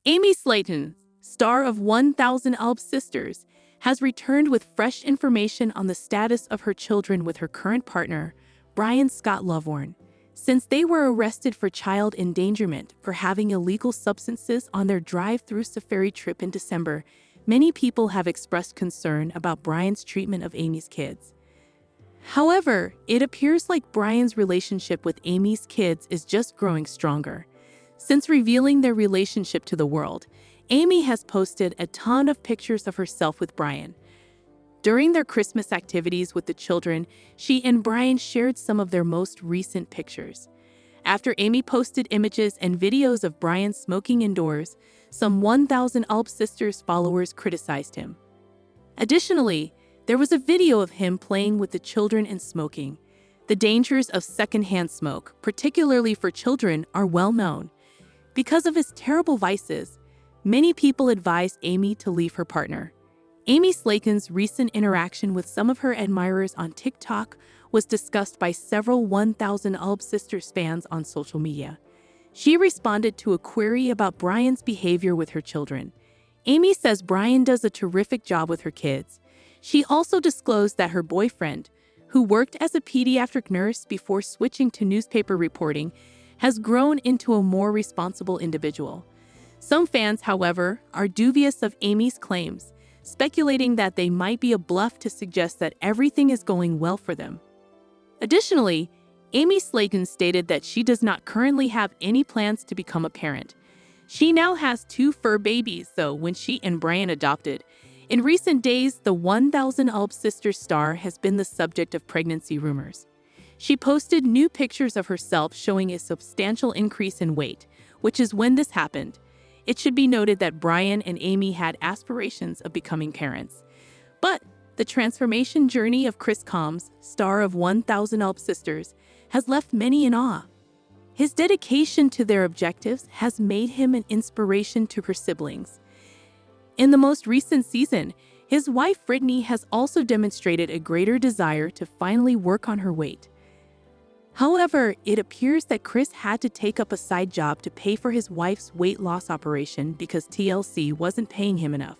Amy Slaton, star of 1000 Sisters, has returned with fresh information on the status of her children with her current partner, Brian Scott Lovewarn. Since they were arrested for child endangerment for having illegal substances on their drive-through safari trip in December, many people have expressed concern about Brian's treatment of Amy's kids. However, it appears like Brian's relationship with Amy's kids is just growing stronger. Since revealing their relationship to the world, Amy has posted a ton of pictures of herself with Brian. During their Christmas activities with the children, she and Brian shared some of their most recent pictures. After Amy posted images and videos of Brian smoking indoors, some 1000 Sisters followers criticized him. Additionally, there was a video of him playing with the children and smoking. The dangers of secondhand smoke, particularly for children, are well known. Because of his terrible vices, many people advised Amy to leave her partner. Amy Slaton's recent interaction with some of her admirers on TikTok was discussed by several 1000 Sisters fans on social media. She responded to a query about Brian's behavior with her children. Amy says Brian does a terrific job with her kids. She also disclosed that her boyfriend, who worked as a pediatric nurse before switching to newspaper reporting, has grown into a more responsible individual. Some fans, however, are dubious of Amy's claims, speculating that they might be a bluff to suggest that everything is going well for them. Additionally, Amy Slaton stated that she does not currently have any plans to become a parent. She now has 2 fur babies, though, when she and Brian adopted. In recent days, the 1000 Sisters star has been the subject of pregnancy rumors. She posted new pictures of herself showing a substantial increase in weight, which is when this happened. It should be noted that Brian and Amy had aspirations of becoming parents. But the transformation journey of Chris Combs, star of 1000 Sisters, has left many in awe. His dedication to their objectives has made him an inspiration to her siblings. In the most recent season, his wife Britney has also demonstrated a greater desire to finally work on her weight. However, it appears that Chris had to take up a side job to pay for his wife's weight loss operation because TLC wasn't paying him enough.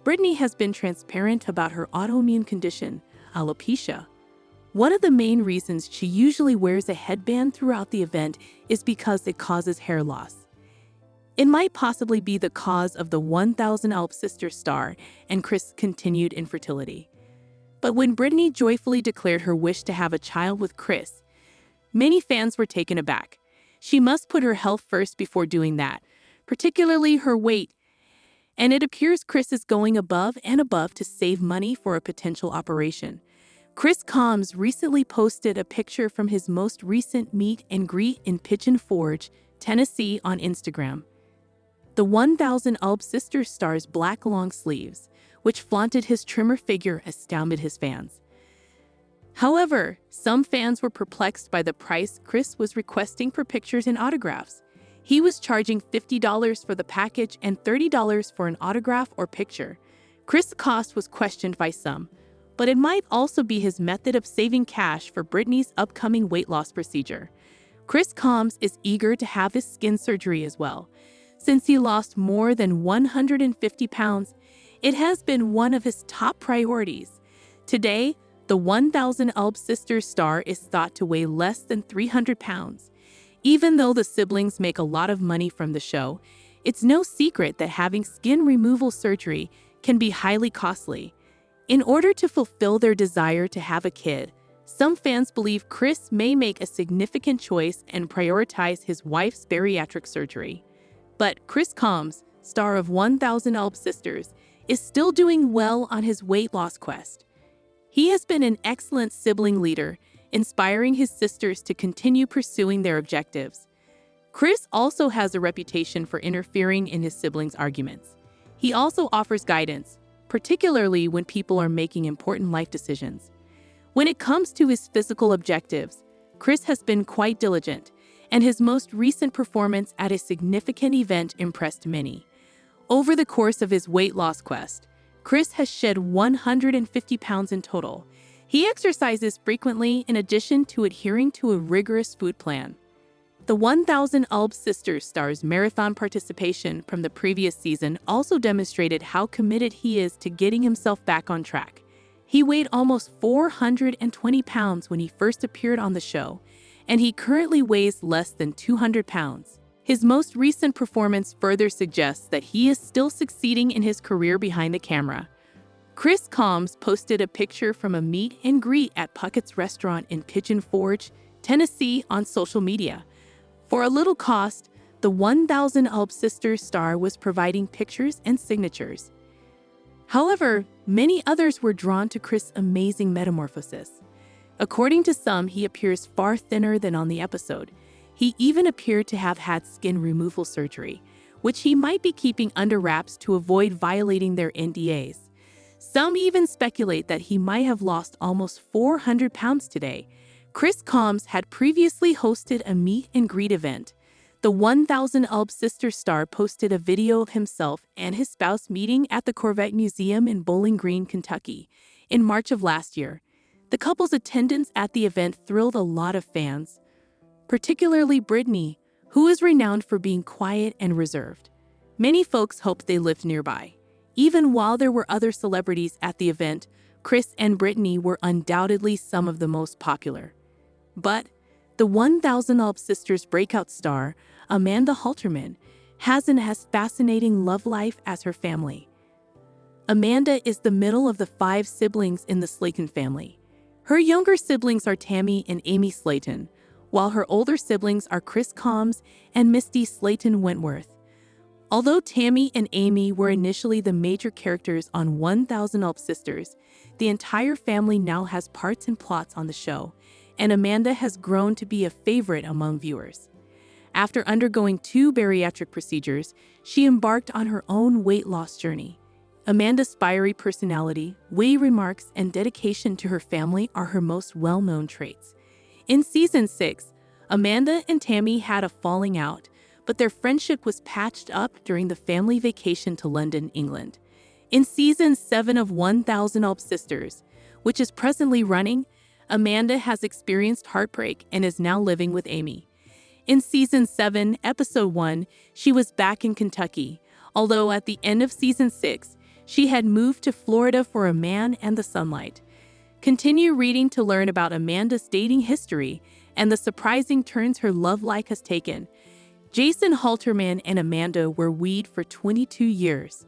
Britney has been transparent about her autoimmune condition, alopecia. One of the main reasons she usually wears a headband throughout the event is because it causes hair loss. It might possibly be the cause of the 1000 Sisters star and Chris' continued infertility. But when Britney joyfully declared her wish to have a child with Chris, many fans were taken aback. She must put her health first before doing that, particularly her weight. And it appears Chris is going above and above to save money for a potential operation. Chris Combs recently posted a picture from his most recent meet and greet in Pigeon Forge, Tennessee on Instagram. The 1000 Sisters star's black long sleeves, which flaunted his trimmer figure, astounded his fans. However, some fans were perplexed by the price Chris was requesting for pictures and autographs. He was charging $50 for the package and $30 for an autograph or picture. Chris' cost was questioned by some, but it might also be his method of saving cash for Britney's upcoming weight loss procedure. Chris Combs is eager to have his skin surgery as well. Since he lost more than 150 pounds, it has been one of his top priorities. Today, the 1000 Sisters star is thought to weigh less than 300 pounds. Even though the siblings make a lot of money from the show, it's no secret that having skin removal surgery can be highly costly. In order to fulfill their desire to have a kid, some fans believe Chris may make a significant choice and prioritize his wife's bariatric surgery. But Chris Combs, star of 1000 Sisters, is still doing well on his weight loss quest. He has been an excellent sibling leader, inspiring his sisters to continue pursuing their objectives. Chris also has a reputation for interfering in his siblings' arguments. He also offers guidance, particularly when people are making important life decisions. When it comes to his physical objectives, Chris has been quite diligent, and his most recent performance at a significant event impressed many. Over the course of his weight loss quest, Chris has shed 150 pounds in total. He exercises frequently in addition to adhering to a rigorous food plan. The 1000 Ulb Sisters star's marathon participation from the previous season also demonstrated how committed he is to getting himself back on track. He weighed almost 420 pounds when he first appeared on the show, and he currently weighs less than 200 pounds. His most recent performance further suggests that he is still succeeding in his career behind the camera. Chris Combs posted a picture from a meet and greet at Puckett's restaurant in Pigeon Forge, Tennessee on social media. For a little cost, the 1000 Ulb Sisters star was providing pictures and signatures. However, many others were drawn to Chris' amazing metamorphosis. According to some, he appears far thinner than on the episode. He even appeared to have had skin removal surgery, which he might be keeping under wraps to avoid violating their NDAs. Some even speculate that he might have lost almost 400 pounds today. Chris Combs had previously hosted a meet and greet event. The 1000 Ulb Sisters star posted a video of himself and his spouse meeting at the Corvette Museum in Bowling Green, Kentucky, in March of last year. The couple's attendance at the event thrilled a lot of fans, particularly Britney, who is renowned for being quiet and reserved. Many folks hoped they lived nearby. Even while there were other celebrities at the event, Chris and Britney were undoubtedly some of the most popular. But the 1000 Ulb Sisters breakout star, Amanda Halterman, has an as fascinating love life as her family. Amanda is the middle of the 5 siblings in the Slaton family. Her younger siblings are Tammy and Amy Slaton, while her older siblings are Chris Combs and Misty Slaton Wentworth. Although Tammy and Amy were initially the major characters on 1000 Ulb Sisters, the entire family now has parts and plots on the show, and Amanda has grown to be a favorite among viewers. After undergoing 2 bariatric procedures, she embarked on her own weight loss journey. Amanda's fiery personality, witty remarks, and dedication to her family are her most well-known traits. In Season 6, Amanda and Tammy had a falling out, but their friendship was patched up during the family vacation to London, England. In Season 7 of 1000 Ulb Sisters, which is presently running, Amanda has experienced heartbreak and is now living with Amy. In Season 7, Episode 1, she was back in Kentucky, although at the end of Season 6, she had moved to Florida for a man and the sunlight. Continue reading to learn about Amanda's dating history and the surprising turns her love life has taken. Jason Halterman and Amanda were wed for 22 years.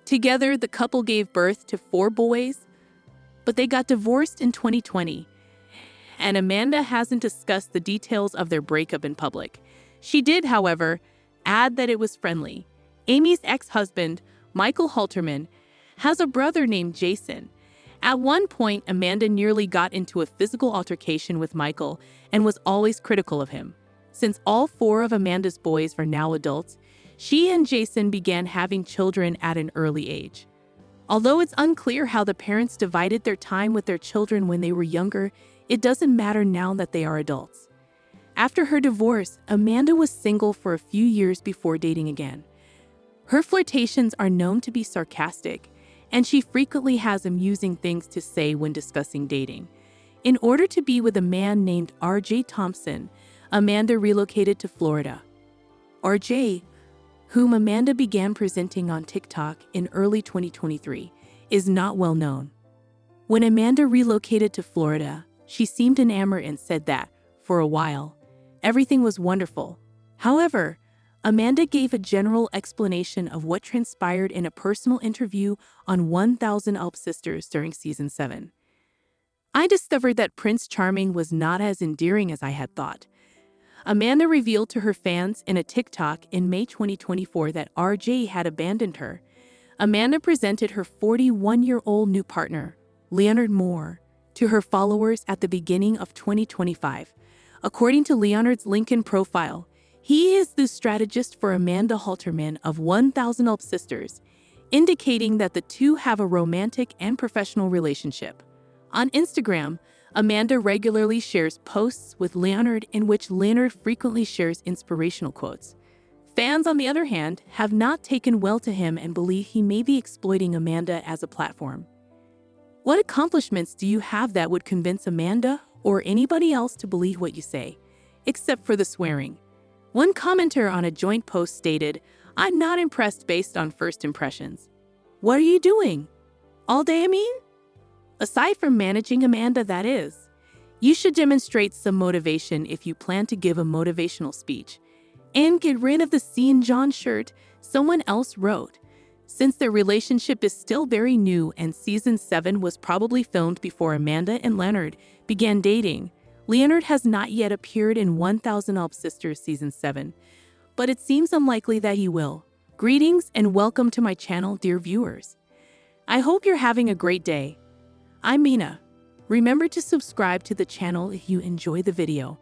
Together, the couple gave birth to 4 boys, but they got divorced in 2020. And Amanda hasn't discussed the details of their breakup in public. She did, however, add that it was friendly. Amy's ex-husband, Michael Halterman, has a brother named Jason. At one point, Amanda nearly got into a physical altercation with Michael and was always critical of him. Since all 4 of Amanda's boys are now adults, she and Jason began having children at an early age. Although it's unclear how the parents divided their time with their children when they were younger, it doesn't matter now that they are adults. After her divorce, Amanda was single for a few years before dating again. Her flirtations are known to be sarcastic, and she frequently has amusing things to say when discussing dating. In order to be with a man named R.J. Thompson, Amanda relocated to Florida. R.J., whom Amanda began presenting on TikTok in early 2023, is not well known. When Amanda relocated to Florida, she seemed enamored and said that, for a while, everything was wonderful. However, Amanda gave a general explanation of what transpired in a personal interview on 1000 Ulb Sisters during Season 7. I discovered that Prince Charming was not as endearing as I had thought. Amanda revealed to her fans in a TikTok in May 2024 that RJ had abandoned her. Amanda presented her 41-year-old new partner, Leonard Moore, to her followers at the beginning of 2025. According to Leonard's LinkedIn profile, he is the strategist for Amanda Halterman of 1000 Ulb Sisters, indicating that the two have a romantic and professional relationship. On Instagram, Amanda regularly shares posts with Leonard in which Leonard frequently shares inspirational quotes. Fans, on the other hand, have not taken well to him and believe he may be exploiting Amanda as a platform. What accomplishments do you have that would convince Amanda or anybody else to believe what you say, except for the swearing? One commenter on a joint post stated, "I'm not impressed based on first impressions." What are you doing? All day, I mean? Aside from managing Amanda, that is. You should demonstrate some motivation if you plan to give a motivational speech. And get rid of the "Seeing John" shirt, someone else wrote. Since their relationship is still very new and season 7 was probably filmed before Amanda and Leonard began dating, Leonard has not yet appeared in 1000 Elp Sisters season 7, but it seems unlikely that he will. Greetings and welcome to my channel, dear viewers. I hope you're having a great day. I'm Mina. Remember to subscribe to the channel if you enjoy the video.